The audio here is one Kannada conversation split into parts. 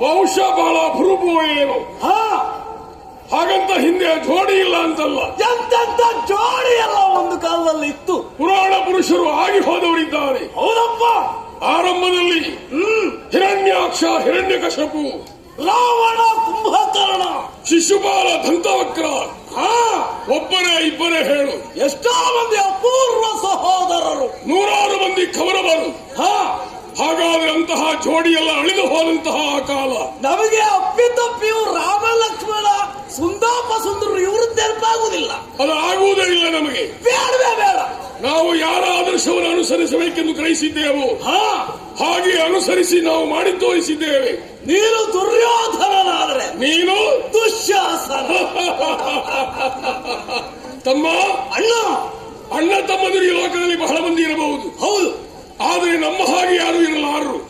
ಬಹುಶಃ ಬಹಳ ಅಪರೂಪ ಏನು. ಹಾಗಂತ ಹಿಂದೆ ಜೋಡಿ ಇಲ್ಲ ಅಂತಲ್ಲ, ಎಂತೆಂತ ಜೋಡಿ ಎಲ್ಲ ಒಂದು ಕಾಲದಲ್ಲಿ ಇತ್ತು. ಪುರಾಣ ಪುರುಷರು ಆಗಿ ಹೋದವರಿದ್ದಾರೆ. ಹೌದಪ್ಪ. ಆರಂಭದಲ್ಲಿ ಹಿರಣ್ಯಾಕ್ಷ, ಹಿರಣ್ಯಕಶಪು, ರಾವಣ, ಕುಂಭಕರ್ಣ, ಶಿಶುಪಾಲ, ದಂತವಕ್ರ. ಒಬ್ಬರೇ ಇಬ್ಬರೇ ಹೇಳು, ಎಷ್ಟೋ ಮಂದಿ ಅಪೂರ್ವ ಸಹೋದರರು, ನೂರಾರು ಮಂದಿ ಕೌರವರು. ಹಾಗಾದ್ರೆ ಅಂತಹ ಜೋಡಿಯೆಲ್ಲ ಅಳಿದು ಹೋದಂತಹ ಕಾಲ. ನಮಗೆ ಅಪ್ಪಿತಪ್ಪಿಯು ರಾಮ ಲಕ್ಷ್ಮಣ, ಸುಂದೋಪ ಸುಂದರು ಇವರು ನೆನಪಾಗುವುದಿಲ್ಲ. ಅದು ಆಗುವುದೇ ಇಲ್ಲ ನಮಗೆ. ಬೇಡವೇ ಬೇಡ. ನಾವು ಯಾರ ಆದರ್ಶವನ್ನು ಅನುಸರಿಸಬೇಕೆಂದು ಗ್ರಹಿಸಿದ್ದೆವು, ಹಾಗೆ ಅನುಸರಿಸಿ ನಾವು ಮಾಡಿ ತೋರಿಸಿದ್ದೇವೆ. ನೀನು ದುರ್ಯೋಧನನಾದರೆ ನೀನು ದುಶ್ಯಾಸನ. ತಮ್ಮ ಅಣ್ಣ ತಮ್ಮಂದಿರು ಈ ಲೋಕದಲ್ಲಿ ಬಹಳ ಮಂದಿ ಇರಬಹುದು. ಹೌದು, ಆದರೆ ನಮ್ಮ ಹಾಗೆ ಯಾರು ಇರಲಾರರು.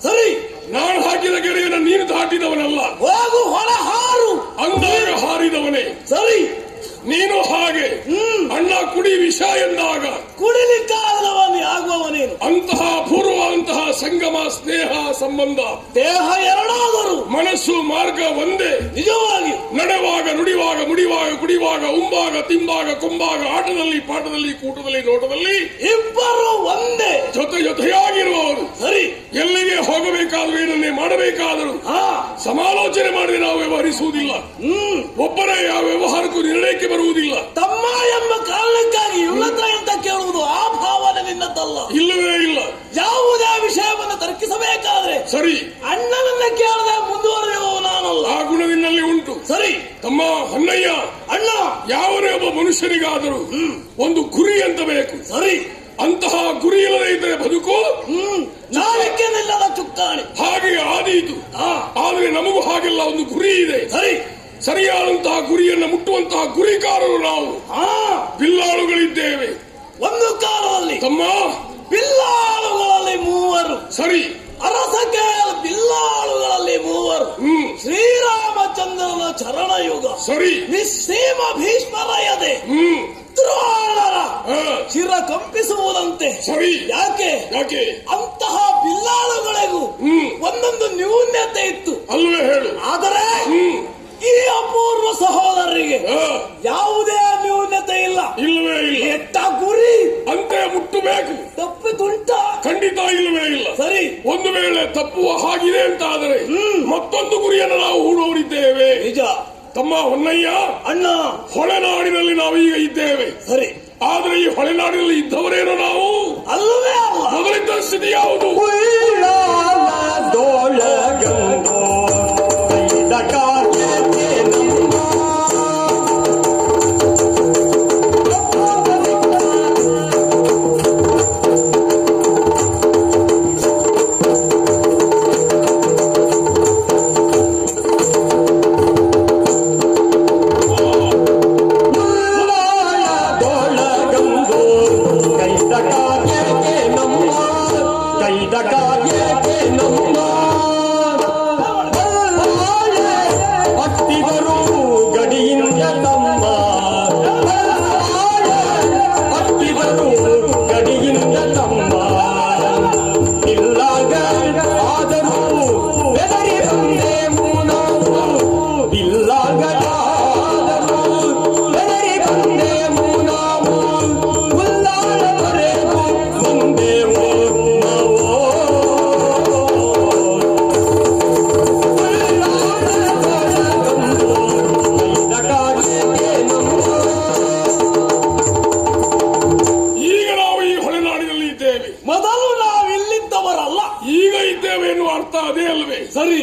ಸರಿ, ನಾನು ಹಾಕಿದ ಗೆರೆಯನ್ನು ನೀನು ದಾಟಿದವನಲ್ಲ. ಹೋಗು, ಹೊರ ಹಾರು ಅಂದಾಗ ಹಾರಿದವನೇ. ಸರಿ, ನೀನು ಹಾಗೆ ಅಣ್ಣ ಕುಡಿ ವಿಷ ಎಂದಾಗ ಕುಡಿಲಿಕ್ಕಾಗದವನೇ ಆಗುವವನೇನು. ಅಂತಹ ಅಪೂರ್ವವಾದಂತಹ ಸಂಗಮ, ಸ್ನೇಹ, ಸಂಬಂಧ. ದೇಹ ಎರಡಾದರೂ ಮನಸ್ಸು ಮಾರ್ಗ ಒಂದೇ. ನಿಜವಾಗಿ ನಡೆವಾಗ, ನುಡಿವಾಗ, ಮುಡಿವಾಗ, ಕುಡಿವಾಗ, ಉಂಬಾಗ, ತಿಂಬಾಗ, ಕೊಂಬಾಗ, ಆಟದಲ್ಲಿ, ಪಾಠದಲ್ಲಿ, ಕೂಟದಲ್ಲಿ, ನೋಟದಲ್ಲಿ ಇಬ್ಬರು ಒಂದೇ, ಜೊತೆಯಾಗಿರುವವರು. ಸರಿ, ಎಲ್ಲಿಗೆ ಹೋಗಬೇಕಾದ್ರೂ, ಏನನ್ನೇ ಮಾಡಬೇಕಾದರೂ ಸಮಾಲೋಚನೆ ಮಾಡಿ ನಾವು ವ್ಯವಹರಿಸುವುದಿಲ್ಲ. ಒಬ್ಬರೇ ಯಾವ ವ್ಯವಹಾರಕ್ಕೂ ನಿರ್ಣಯಕ್ಕೆ ಬರುವುದಿಲ್ಲ. ತಮ್ಮ ಎಂಬ ಕಾರಣಕ್ಕಾಗಿ ಇವಳತ್ರ ಅಂತ ಕೇಳುವುದು ಆ ಭಾವನೆ ನಿನ್ನದಲ್ಲ. ಇಲ್ಲವೇ ಇಲ್ಲ. ಯಾವುದೇ ವಿಷಯವನ್ನು ತರ್ಕಿಸಬೇಕಾದ್ರೆ ಸರಿ, ಅಣ್ಣನನ್ನ ಕೇಳದೆ ಮುಂದುವರೆಯುವ ನಾನಲ್ಲ. ಆ ಗುಣ ನಿನ್ನಲ್ಲಿ ಉಂಟು. ಸರಿ ತಮ್ಮ ಹೊನ್ನಯ್ಯ, ಅಣ್ಣ, ಯಾವನೇ ಒಬ್ಬ ಮನುಷ್ಯನಿಗಾದರೂ ಒಂದು ಗುರಿ ಅಂತ ಬೇಕು. ಸರಿ, ಅಂತಹ ಗುರಿ ಇಲ್ಲದೆ ಇದ್ದರೆ ಬದುಕು ನಾಳಕ್ಕೆ ನಿಲ್ಲದ ಚುಕ್ಕಾಣಿ. ಹಾಗೆ ಆದೀತು. ಆದರೆ ನಮಗೂ ಹಾಗೆಲ್ಲ ಒಂದು ಗುರಿ ಇದೆ. ಸರಿ, ಸರಿಯಾದಂತಹ ಗುರಿಯನ್ನು ಮುಟ್ಟುವಂತಹ ಗುರಿಕಾರರು ನಾವು. ಬಿಲ್ಲಾಳುಗಳಿದ್ದೇವೆ. ಒಂದು ಕಾಲದಲ್ಲಿ ತಮ್ಮ ಬಿಲ್ಲಾಳುಗಳಲ್ಲಿ ಮೂವರು. ಸರಿ, ಅರಸಕ್ಕೆ ಬಿಲ್ಲಾಳುಗಳಲ್ಲಿ ಮೂವರು. ಶ್ರೀರಾಮಚಂದ್ರನ ಚರಣಯುಗ. ಸರಿ, ನಿಸ್ಸೀಮ ಭೀಷ್ಮರ ಎದೆ ದ್ರೋಣರ ಶಿರ ಕಂಪಿಸುವುದಂತೆ. ಸರಿ, ಯಾಕೆ ಅಂತಹ ಬಿಲ್ಲಾಳುಗಳಿಗೂ ಒಂದೊಂದು ನ್ಯೂನ್ಯತೆ ಇತ್ತು ಅಲ್ವೇ ಹೇಳು. ಆದರೆ ಈ ಅಪೂರ್ವ ಸಹೋದರರಿಗೆ ಯಾವುದೇ ನ್ಯೂನ್ಯತೆ ಇಲ್ಲ. ಇಲ್ಲವೇ ಇಲ್ಲ. ಎಟ್ಟ ಗುರಿ ಅಂತೆ ಮುಟ್ಟಬೇಕು. ತಪ್ಪಿದುಂಟ? ಖಂಡಿತ ಇಲ್ಲವೇ ಇಲ್ಲ. ಸರಿ, ಒಂದು ವೇಳೆ ತಪ್ಪುವ ಹಾಗಿದೆ ಅಂತ ಆದರೆ ಮತ್ತೊಂದು ಗುರಿಯನ್ನು ನಾವು ಹೂಡೋರಿದ್ದೇವೆ. ನಿಜ. ತಮ್ಮ ಹೊನ್ನಯ್ಯ, ಅಣ್ಣ, ಹೊಳೆನಾಡಿನಲ್ಲಿ ನಾವು ಈಗ ಇದ್ದೇವೆ. ಸರಿ, ಆದ್ರೆ ಈ ಹೊಳೆನಾಡಿನಲ್ಲಿ ಇದ್ದವರೇನೋ ನಾವು ಅಲ್ಲವೇ ಅಲ್ಲ. ಮೊದಲಿದ್ದ ಸ್ಥಿತಿ ಯಾವುದು? ಸರಿ,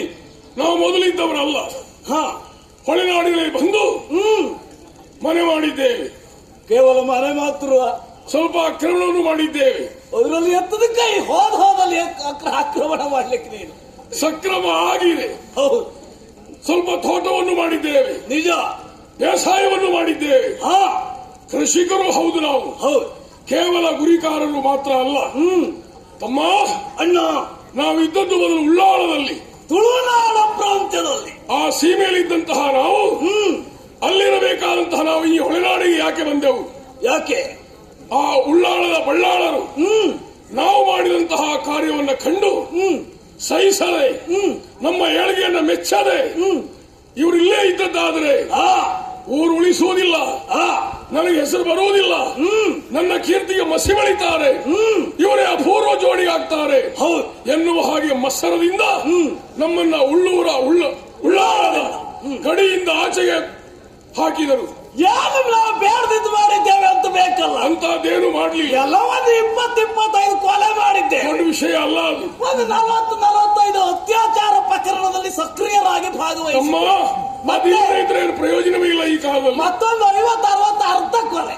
ನಾವು ಮೊದಲಿದ್ದವರಲ್ಲ. ಹೊಳೆನಾಡಿನಲ್ಲಿ ಬಂದು ಮನೆ ಮಾಡಿದ್ದೇವೆ. ಕೇವಲ ಮನೆ ಮಾತ್ರ, ಸ್ವಲ್ಪ ಆಕ್ರಮಣವನ್ನು ಮಾಡಿದ್ದೇವೆ. ಅದರಲ್ಲಿ ಎತ್ತದಕ್ಕೆ ಹೋದಲ್ಲಿ ಆಕ್ರಮಣ ಮಾಡ್ಲಿಕ್ಕೆ ನೀನು ಸಕ್ರಮ ಆಗಿದೆ. ಹೌದು. ಸ್ವಲ್ಪ ತೋಟವನ್ನು ಮಾಡಿದ್ದೇವೆ. ನಿಜ. ಬೇಸಾಯವನ್ನು ಮಾಡಿದ್ದೇವೆ. ಕೃಷಿಕರು ಹೌದು ನಾವು. ಹೌದು. ಕೇವಲ ಗುರಿಕಾರರು ಮಾತ್ರ ಅಲ್ಲ. ತಮ್ಮ ಅಣ್ಣ, ನಾವಿದ್ದದ್ದು ಮೊದಲು ಉಳ್ಳಾಳದಲ್ಲಿ, ತುಳುನಾಡ ಪ್ರಾಂತ್ಯದಲ್ಲಿ. ಆ ಸೀಮೆಯಲ್ಲಿದ್ದಂತಹ ನಾವು ಅಲ್ಲಿರಬೇಕಾದಂತಹ ನಾವು ಈ ಹೊಳೆನಾಡಿಗೆ ಯಾಕೆ ಬಂದೆವು? ಯಾಕೆ? ಆ ಉಳ್ಳಾಳದ ಬಳ್ಳಾಳರು ನಾವು ಮಾಡಿದಂತಹ ಕಾರ್ಯವನ್ನು ಕಂಡು ಸಹಿಸದೆ ನಮ್ಮ ಏಳಿಗೆಯನ್ನ ಮೆಚ್ಚದೆ ಇವರು ಇಲ್ಲೇ ಇದ್ದದ್ದಾದ್ರೆ ಊರು ಉಳಿಸುವುದಿಲ್ಲ, ನನಗೆ ಹೆಸರು ಬರುವುದಿಲ್ಲ, ನನ್ನ ಕೀರ್ತಿಗೆ ಮಸಿ ಬಳಿತಾರೆ, ಇವರೇ ಅಪೂರ್ವ ಜೋಡಿ ಆಗ್ತಾರೆ ಎನ್ನುವ ಹಾಗೆ ಮತ್ಸರದಿಂದ ನಮ್ಮನ್ನ ಉಳ್ಳಾಳದ ಗಡಿಯಿಂದ ಆಚೆಗೆ ಹಾಕಿದರು. ಏನು ನಾವು ಬೇಡದಿದ್ದು ಮಾಡಿದ್ದೇವೆ ಅಂತ ಬೇಕಲ್ಲ, ಅಂತದ್ದೇನು ಮಾಡ್ಲಿಲ್ಲ. ಎಲ್ಲವೊಂದು 20-25 ಕೊಲೆ ಮಾಡಿದ್ದೆ, ದೊಡ್ಡ ವಿಷಯ ಅಲ್ಲ ಅದು. ಒಂದು 40-45 ಅತ್ಯಾಚಾರ ಪ್ರಕರಣದಲ್ಲಿ ಸಕ್ರಿಯರಾಗಿ ಭಾಗವಹಿಸಿ ಇದ್ರೆ ಪ್ರಯೋಜನವೇ ಇಲ್ಲ ಈ ಕಾಲದಲ್ಲಿ. ಮತ್ತೊಂದು 50-60 ಅರ್ಧ ಕೊಲೆ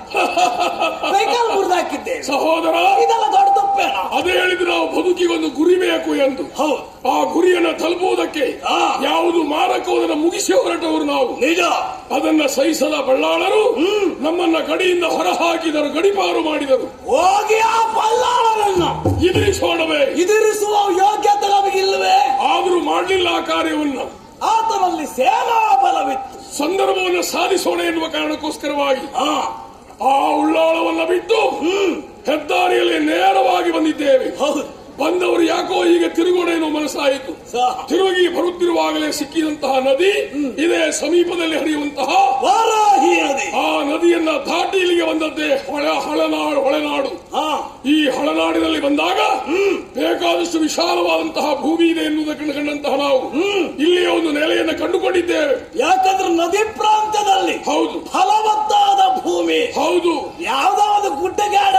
ಸೈಕಲ್ ಮುರಿದಾಕಿದ್ದೇವೆ ಸಹೋದರ. ಇದೆಲ್ಲ ದೊಡ್ಡ ತಪ್ಪೇನ? ಅದೇ ಹೇಳಿದ್ರು ನಾವು ಬದುಕಿಗೊಂದು ಗುರಿ ಬೇಕು ಎಂದು. ಆ ಗುರಿಯನ್ನ ತಲುಪುವುದಕ್ಕೆ ಯಾವುದು ಮಾರಕವುದನ್ನು ಮುಗಿಸಿ ಹೊರಟವರು ನಾವು. ನಿಜ. ಅದನ್ನ ಸಹಿಸದ ಬಳ್ಳಾಳರು ನಮ್ಮನ್ನ ಗಡಿಯಿಂದ ಹೊರಹಾಕಿದರು, ಗಡಿಪಾರು ಮಾಡಿದರು. ಹೋಗಿ ಆ ಬಳ್ಳಾಳರನ್ನ ಎದುರಿಸುವ ಯೋಗ್ಯತೆ ನಮಗಿಲ್ಲವೇ? ಆದರೂ ಮಾಡಲಿಲ್ಲ ಆ ಕಾರ್ಯವನ್ನ. ಆತನಲ್ಲಿ ಸೇನಾ ಬಲವಿತ್ತು. ಸಂದರ್ಭವನ್ನು ಸಾಧಿಸೋಣ ಎನ್ನುವ ಕಾರಣಕ್ಕೋಸ್ಕರವಾಗಿ ಆ ಉಳ್ಳಾಳವನ್ನ ಬಿಟ್ಟು ಹೆದ್ದಾರಿಯಲ್ಲಿ ನೇರವಾಗಿ ಬಂದಿದ್ದೇವೆ. ಬಂದವರು ಯಾಕೋ ಹೀಗೆ ತಿರುಗೋಣ ಎನ್ನುವ ಮನಸ್ಸಾಯಿತು. ತಿರುಗಿ ಬರುತ್ತಿರುವಾಗಲೇ ಸಿಕ್ಕಿದಂತಹ ನದಿ ಇದೇ ಸಮೀಪದಲ್ಲಿ ಹರಿಯುವಂತಹ ವಾರಾಹಿ ನದಿ. ಆ ನದಿಯನ್ನ ದಾಟಿ ಇಲ್ಲಿಗೆ ಬಂದದ್ದೇ ಹೊಳೆನಾಡು. ಈ ಹೊಳೆನಾಡಿನಲ್ಲಿ ಬಂದಾಗ ಬೇಕಾದಷ್ಟು ವಿಶಾಲವಾದಂತಹ ಭೂಮಿ ಇದೆ ಎನ್ನುವುದನ್ನು ಕಂಡಂತಹ ನಾವು ಇಲ್ಲಿಯ ಒಂದು ನೆಲೆಯನ್ನು ಕಂಡುಕೊಂಡಿದ್ದೇವೆ. ಯಾಕಂದ್ರೆ ನದಿ ಪ್ರಾಂತ್ಯದಲ್ಲಿ ಹೌದು ಫಲವತ್ತಾದ ಭೂಮಿ. ಹೌದು. ಯಾವುದೋ ಒಂದು ಗುಡ್ಡಗಾಡ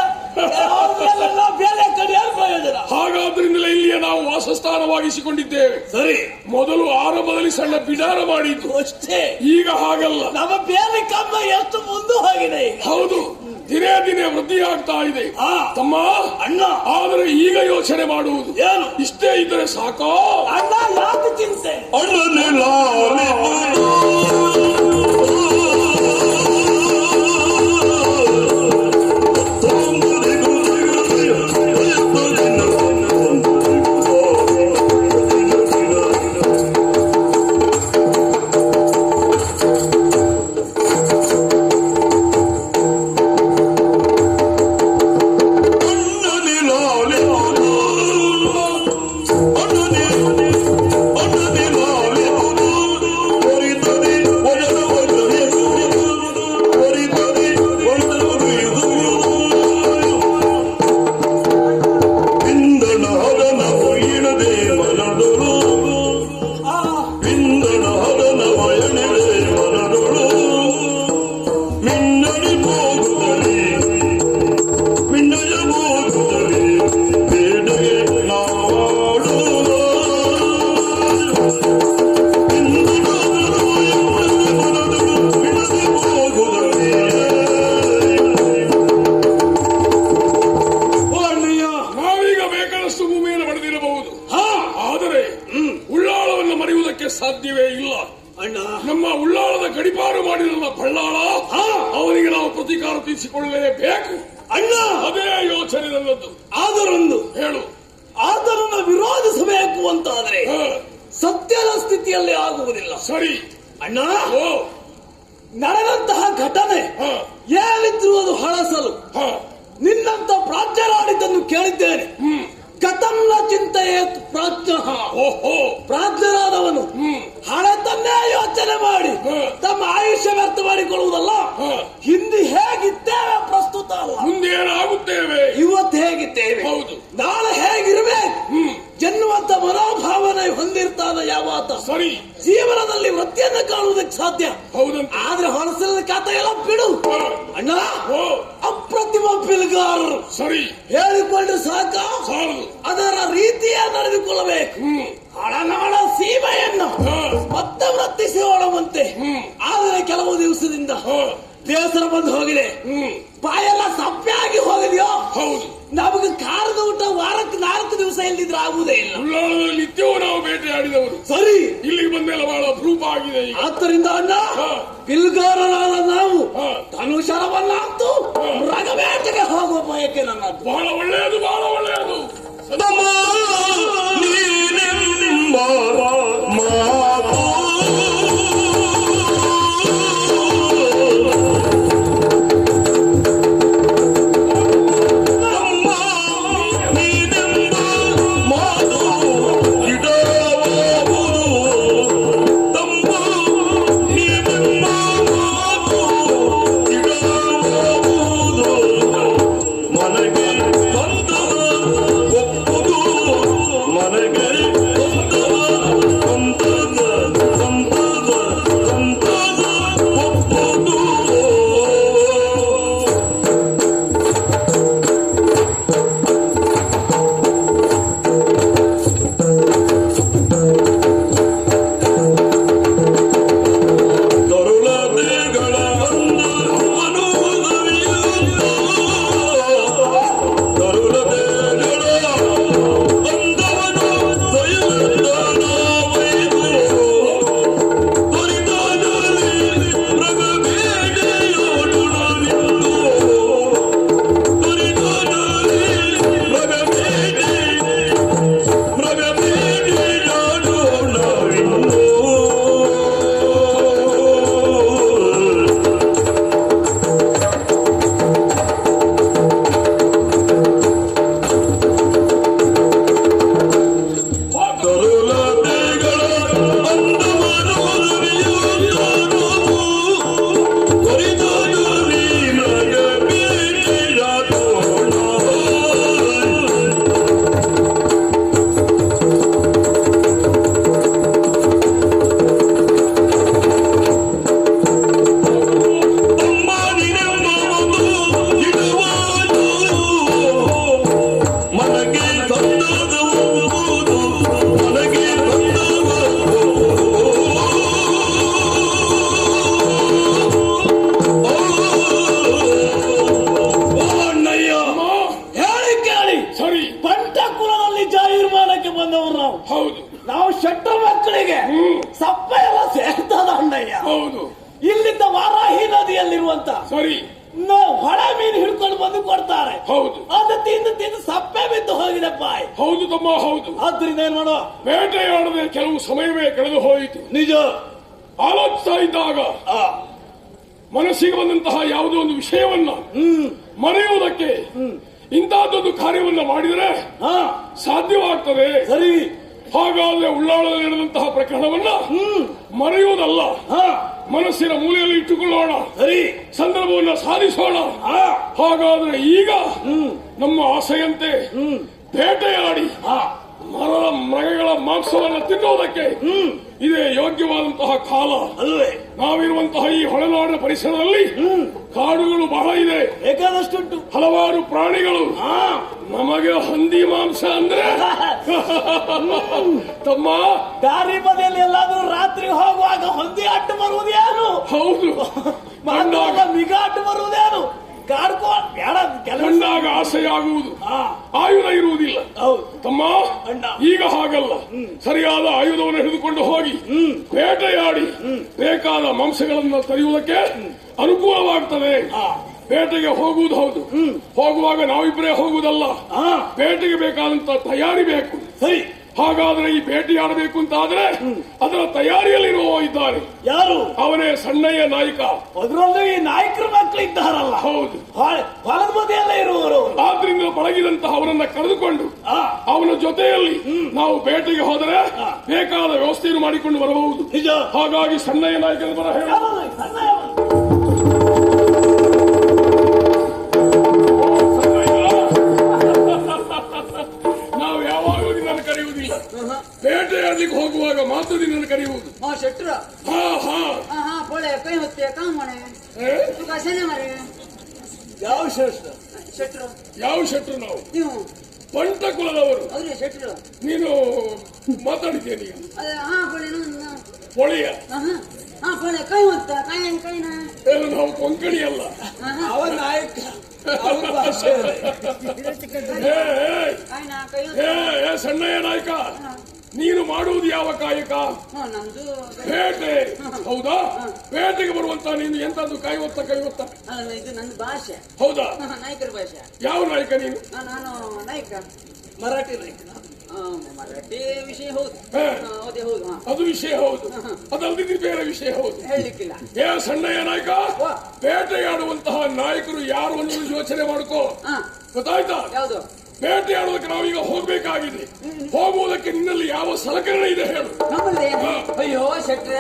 ಬೇರೆ ಕಡೆ ಪ್ರಯೋಜನ. ಹಾಗಾದ್ರಿಂದಲೇ ಇಲ್ಲಿಯ ನಾವು ವಾಸಸ್ಥಾನವಾಗಿಸಿಕೊಂಡಿದ್ದೇವೆ. ಸರಿ, ಮೊದಲು ಆರಂಭದಲ್ಲಿ ಸಣ್ಣ ಬಿಡಾರ ಮಾಡಿದ್ದು ಅಷ್ಟೇ. ಈಗ ಹಾಗಲ್ಲ. ನಮ್ಮ ಬೇರೆ ಕಮ್ಮ ಎಷ್ಟು ಮುಂದೆ ಹೋಗಿದೆ. ಹೌದು, ದಿನೇ ದಿನೇ ವೃದ್ಧಿ ಆಗ್ತಾ ಇದೆ. ತಮ್ಮ ಅಣ್ಣ, ಆದರೆ ಈಗ ಯೋಚನೆ ಮಾಡುವುದು ಏನು? ಇಷ್ಟೇ ಇದ್ದರೆ ಸಾಕೋ ಅಣ್ಣ? ಯಾಕೆ ಚಿಂತೆ? ಸಾಧ್ಯವೇ ಇಲ್ಲ. ಅಣ್ಣ, ನಮ್ಮ ಉಳ್ಳಾಳದ ಗಡಿಪಾರು ಮಾಡಿದ ಬಳ್ಳಾಳ ಅವನಿಗೆ ನಾವು ಪ್ರತೀಕಾರ ತೀರಿಸಿಕೊಳ್ಳಲೇಬೇಕು. ಅಣ್ಣ, ಅದೇ ಯೋಚನೆ ನನ್ನದ್ದು. ಆದರೊಂದು ಹೇಳು. ಆತನನ್ನ ವಿರೋಧಿಸಬೇಕು ಅಂತಾದ್ರೆ ಸತ್ಯದ ಸ್ಥಿತಿಯಲ್ಲಿ ಆಗುವುದಿಲ್ಲ. ಸರಿ ಅಣ್ಣ, ನಡೆದಂತಹ ಘಟನೆ ಏನಿದ್ರು ಅದು ಹಳಸಲು ನಿನ್ನಂತ ಪ್ರಾಜ್ಞರಾಡಿದ್ದನ್ನು ಕೇಳಿದ್ದೇನೆ. ಕಥಂನ ಚಿಂತೆಯೇ ಪ್ರಾಜ್ಞ. ಪ್ರಾಜ್ಞರಾದವನು ಹಳೆತನ್ನೇ ಯೋಚನೆ ಮಾಡಿ ತಮ್ಮ ಆಯುಷ್ಯ ವ್ಯರ್ಥ ಮಾಡಿಕೊಳ್ಳುವುದಲ್ಲ. ಹಿಂದೆ ಹೇಗಿದ್ದೇವೆ ಪ್ರಸ್ತುತ ಅಲ್ಲ, ಮುಂದೆ ಏನಾಗುತ್ತೇವೆ, ಇವತ್ತು ಹೇಗಿದ್ದೇವೆ, ಹೌದು, ನಾಳೆ ಹೇಗಿರಬೇಕು ಎನ್ನುವಂತ ಮನೋಭಾವನೆ ಹೊಂದಿರ್ತಾನೆ ಯಾವಾತ. ಸರಿ, ಜೀವನದಲ್ಲಿ ವೃತ್ತಿಯನ್ನು ಕಾಣುವುದಕ್ಕೆ ಸಾಧ್ಯ. ಹೌದಂತ. ಆದ್ರೆ ಹೊಳಸಲ ಕಥೆ ಎಲ್ಲ ಬಿಡು ಅಣ್ಣ. ಅಪ್ರತಿಮ ಬಿಲ್ಗಾರರು ಸರಿ ಹೇಳಿಕೊಂಡ್ರೆ ಸಾಕ, ಅದರ ರೀತಿಯ ನಡೆದುಕೊಳ್ಳಬೇಕು. ಹಳನಾಡ ಸೀಮೆಯನ್ನು ಮತ್ತೆ ವೃತ್ತಿಸಿಕೊಳ್ಳುವಂತೆ. ಆದರೆ ಕೆಲವು ದಿವಸದಿಂದ ಬೇಸರ ಬಂದು ಹೋಗಿದೆ, ಬಾಯೆಲ್ಲ ಸಪ್ಪೆ ಆಗಿ ಹೋಗಿದೆಯೋ. ಹೌದು, ನಮಗೆ ಖಾರದ ಊಟ ವಾರಕ್ಕೆ 4 ದಿವಸ ಇಲ್ಲದಿದ್ರೆ ಆಗುವುದೇ ಇಲ್ಲ. ಉಳ್ಳಾಳದಲ್ಲಿ ನಿತ್ಯವೂ ನಾವು ಬೇಟೆಯಾಡಿದವರು. ಸರಿ, ಇಲ್ಲಿಗೆ ಬಂದೆಲ್ಲ ಬಹಳ ಅಪರೂಪ ಆಗಿದೆ. ಆದ್ದರಿಂದ ಅಣ್ಣ, ಬಿಲ್ಗಾರರಾದ ನಾವು ಧನುಷರವನ್ನಂತೂ ಮೃಗಬೇಟೆಗೆ ಹೋಗುವ ಬಯಕೆ ನನ್ನದು. ಬಹಳ ಒಳ್ಳೆಯದು, ಬಹಳ ಒಳ್ಳೆಯದು. ಸರಿ. ಬಂಟ ಕುಲದಲ್ಲಿ ಜಾಹೀರ್ಮಾನಕ್ಕೆ ಬಂದವರು ನಾವು. ಹೌದು. ನಾವು ಶೆಟ್ಟರ ಮಕ್ಕಳಿಗೆ ಸಪ್ಪ ಎಲ್ಲ ಸೇರ್ತದ ಅಣ್ಣಯ್ಯ. ಹೌದು. ಇಲ್ಲಿಂದ ವಾರಾಹಿ ನದಿಯಲ್ಲಿರುವಂತ ಸರಿ. ಹೊಳೆ ಮೀನು ಹಿಡ್ಕೊಂಡು ಬಂದು ಕೊಡ್ತಾರೆ. ಹೌದು. ಅದು ತಿಂದು ತಿಂದು ಸಪ್ಪೆ ಬಿದ್ದು ಹೋಗಿದೆ ಬಾಯ್. ಹೌದು ತಮ್ಮ, ಹೌದು. ಆದ್ರಿಂದ ಏನ್ ಮಾಡುವ, ಬೇಟೆಯಾಡದೆ ಕೆಲವು ಸಮಯವೇ ಕಳೆದು ಹೋಯಿತು. ನಿಜ. ಆಲೋಚಿಸ್ತಾ ಇದ್ದಾಗ ಮನಸ್ಸಿಗೆ ಬಂದಂತಹ ಯಾವುದೋ ಒಂದು ವಿಷಯವನ್ನ ಮರೆಯುವುದಕ್ಕೆ ಇಂತಹದ್ದೊಂದು ಕಾರ್ಯವನ್ನ ಮಾಡಿದರೆ ಸಾಧ್ಯವಾಗ್ತದೆ. ಸರಿ. ಹಾಗಾದ್ರೆ ಉಳ್ಳಾಳದಲ್ಲಿ ನಡೆದಂತಹ ಪ್ರಕರಣವನ್ನ ಮರೆಯುವುದಲ್ಲ, ಮನಸ್ಸಿನ ಮೂಲೆಯಲ್ಲಿ ಇಟ್ಟುಕೊಳ್ಳೋಣ. ಸರಿ. ಸಂದರ್ಭವನ್ನ ಸಾಧಿಸೋಣ. ಹಾಗಾದ್ರೆ ಈಗ ನಮ್ಮ ಆಸೆಯಂತೆ ಬೇಟೆಯಾಡಿ ಮೃಗಗಳ ಮಾಂಸವನ್ನು ತಿನ್ನುವುದಕ್ಕೆ ಇದೇ ಯೋಗ್ಯವಾದಂತಹ ಕಾಲ ಅಲ್ವೇ? ನಾವಿರುವಂತಹ ಈ ಹೊಳೆನಾಡಿನ ಪರಿಸರದಲ್ಲಿ ಕಾಡುಗಳು ಬಹಳ ಇದೆ, ಬೇಕಾದಷ್ಟುಂಟು, ಹಲವಾರು ಪ್ರಾಣಿಗಳು. ನಮಗೆ ಹಂದಿ ಮಾಂಸ ಅಂದ್ರೆ ತಮ್ಮ ದಾರಿ ಬದಿಯಲ್ಲಿ ಎಲ್ಲಾದ್ರೂ ರಾತ್ರಿ ಹೋಗುವಾಗ ಹೊಂದಿ ಅಡ್ಡು ಬರುವುದೇನು? ಹೌದು. ಮಿಗ ಅಡ್ಡು ಬರುವುದೇನು? ಕಂಡಾಗ ಆಸೆಯಾಗುವುದು, ಆಯುಧ ಇರುವುದಿಲ್ಲ. ತಮ್ಮ ಈಗ ಹಾಗಲ್ಲ. ಸರಿಯಾದ ಆಯುಧವನ್ನು ಹಿಡಿದುಕೊಂಡು ಹೋಗಿ ಬೇಟೆಯಾಡಿ ಬೇಕಾದ ಮಾಂಸಗಳನ್ನು ತರೆಯುವುದಕ್ಕೆ ಅನುಕೂಲವಾಗ್ತದೆ. ಬೇಟೆಗೆ ಹೋಗುವುದು ಹೌದು, ಹೋಗುವಾಗ ನಾವಿಬ್ಬರೇ ಹೋಗುವುದಲ್ಲ, ಬೇಟೆಗೆ ಬೇಕಾದಂತ ತಯಾರಿ ಬೇಕು. ಸರಿ. ಹಾಗಾದ್ರೆ ಈ ಬೇಟೆಯಾಡಬೇಕು ಅಂತ ಆದ್ರೆ ಅದರ ತಯಾರಿಯಲ್ಲಿರುವ ಇದ್ದಾರೆ. ಯಾರು? ಅವನೇ ಸಣ್ಣಯ್ಯ ನಾಯಕ. ಅದರಲ್ಲೂ ಈ ನಾಯಕರ ಮಕ್ಕಳು ಇದ್ದಾರಲ್ಲ. ಹೌದು. ಹೊಲದ ಬದಿಯಲ್ಲೇ ಇರುವವರು. ಆದ್ರಿಂದ ಪಳಗಿದಂತಹ ಅವರನ್ನ ಕರೆದುಕೊಂಡು ಅವನ ಜೊತೆಯಲ್ಲಿ ನಾವು ಬೇಟೆಗೆ ಹೋದರೆ ಬೇಕಾದ ವ್ಯವಸ್ಥೆಯನ್ನು ಮಾಡಿಕೊಂಡು ಬರಬಹುದು. ನಿಜ. ಹಾಗಾಗಿ ಸಣ್ಣಯ್ಯ ನಾಯಕನ ಬರ ಹೇಳ. ನಾವು ಯಾವಾಗಲೂ ನಿನ್ನನ್ನು ಕರೆಯುವುದಿಲ್ಲ, ಬೇಟೆಯಾಡಲಿಕ್ಕೆ ಹೋಗುವಾಗ ಮಾತ್ರ ನಿನ್ನನ್ನು ಕರೆಯುವುದು. ಶೆಟ್ರು ಪೊಳೆ ಕೈ ಹೊತ್ತೆ ಕಾಮ್ ಮಾಡೆ ಕಸನೆ ಮಾರೆ. ಯಾವ ಶೆಟ್ರು? ಶೆಟ್ರು ಯಾವ ಶೆಟ್ರು? ನಾವು ನೀವು ಬಂಟ ಕುಲದವರು. ಹೌದ್ರಿ ಶೆಟ್ರು. ನೀನು ಮಾತಾಡಿದ್ದೇನೆ ಈಗ. ಪೊಳೆ ಪೊಳೆಯ ಪೊಳೆ ಕೈ ಹೊತ್ತ ಕೈನ ನಾವು ಕೊಂಕಣಿ ಅಲ್ಲ. ಅವ ನಾಯಕ. ಸಣ್ಣಯ್ಯ ನಾಯಕ, ನೀನು ಮಾಡುವುದು ಯಾವ ಕಾಯಕ? ನಮ್ದು ಬೇಟೆ. ಹೌದಾ? ಬೇಟೆಗೆ ಬರುವಂತ ನೀನು ಎಂತದ್ದು ಕೈವತ್ತ ಇದು ನನ್ನ ಭಾಷೆ. ಹೌದಾ? ನಾಯಕರ ಭಾಷೆ. ಯಾವ ನಾಯಕ ನೀನು? ನಾನು ನಾಯಕ, ಮರಾಠಿ ನಾಯಕ. ಮರಾಠಿ ವಿಷಯ ಹೌದು, ಅದೇ ಹೌದು. ಅದು ವಿಷಯ ಹೌದು, ಅದಲ್ಲದೆ ಬೇರೆ ವಿಷಯ ಹೌದು. ಹೇಳಲಿಕ್ಕಿಲ್ಲ. ಸಣ್ಣಯ್ಯ ನಾಯಕ, ಬೇಟೆಯಾಡುವಂತಹ ನಾಯಕರು ಯಾರು ಅನ್ನೋದು ಯೋಚನೆ ಮಾಡ್ಕೋ. ಗೊತ್ತಾಯ್ತಾ? ಯಾವುದು? ಬೇಟೆಯಾಡುವುದಕ್ಕೆ ನಾವೀಗ ಹೋಗ್ಬೇಕಾಗಿದೆ. ಹೋಗುವುದಕ್ಕೆ ನಿನ್ನಲ್ಲಿ ಯಾವ ಸಲಕರಣೆ ಇದೆ ಹೇಳು. ಅಯ್ಯೋ ಶೆಟ್ರ,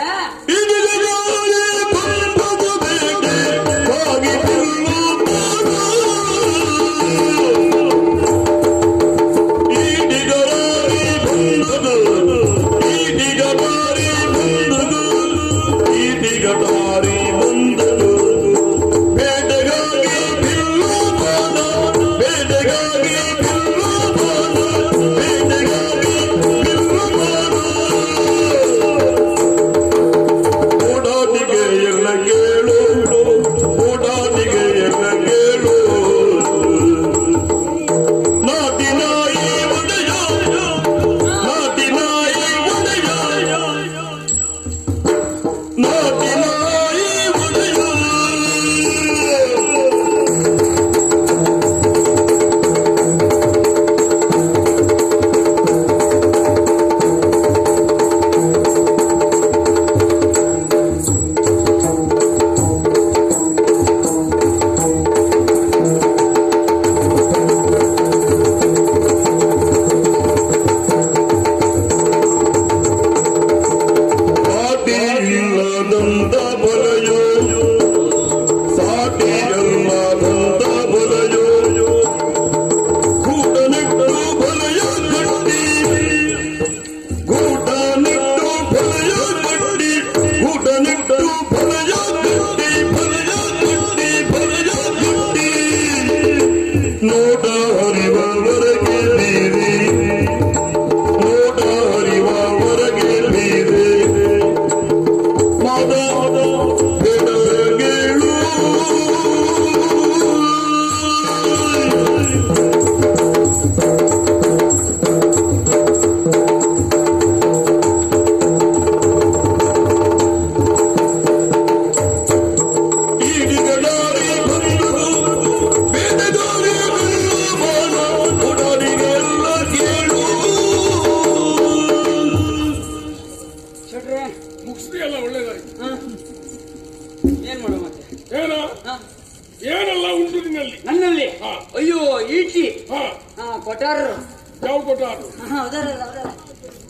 ಯಾವ ಕೊಟ್ಟಾರು ಅದರಲ್ಲ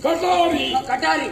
ಕಟಾರಿ ಕಟಾರಿ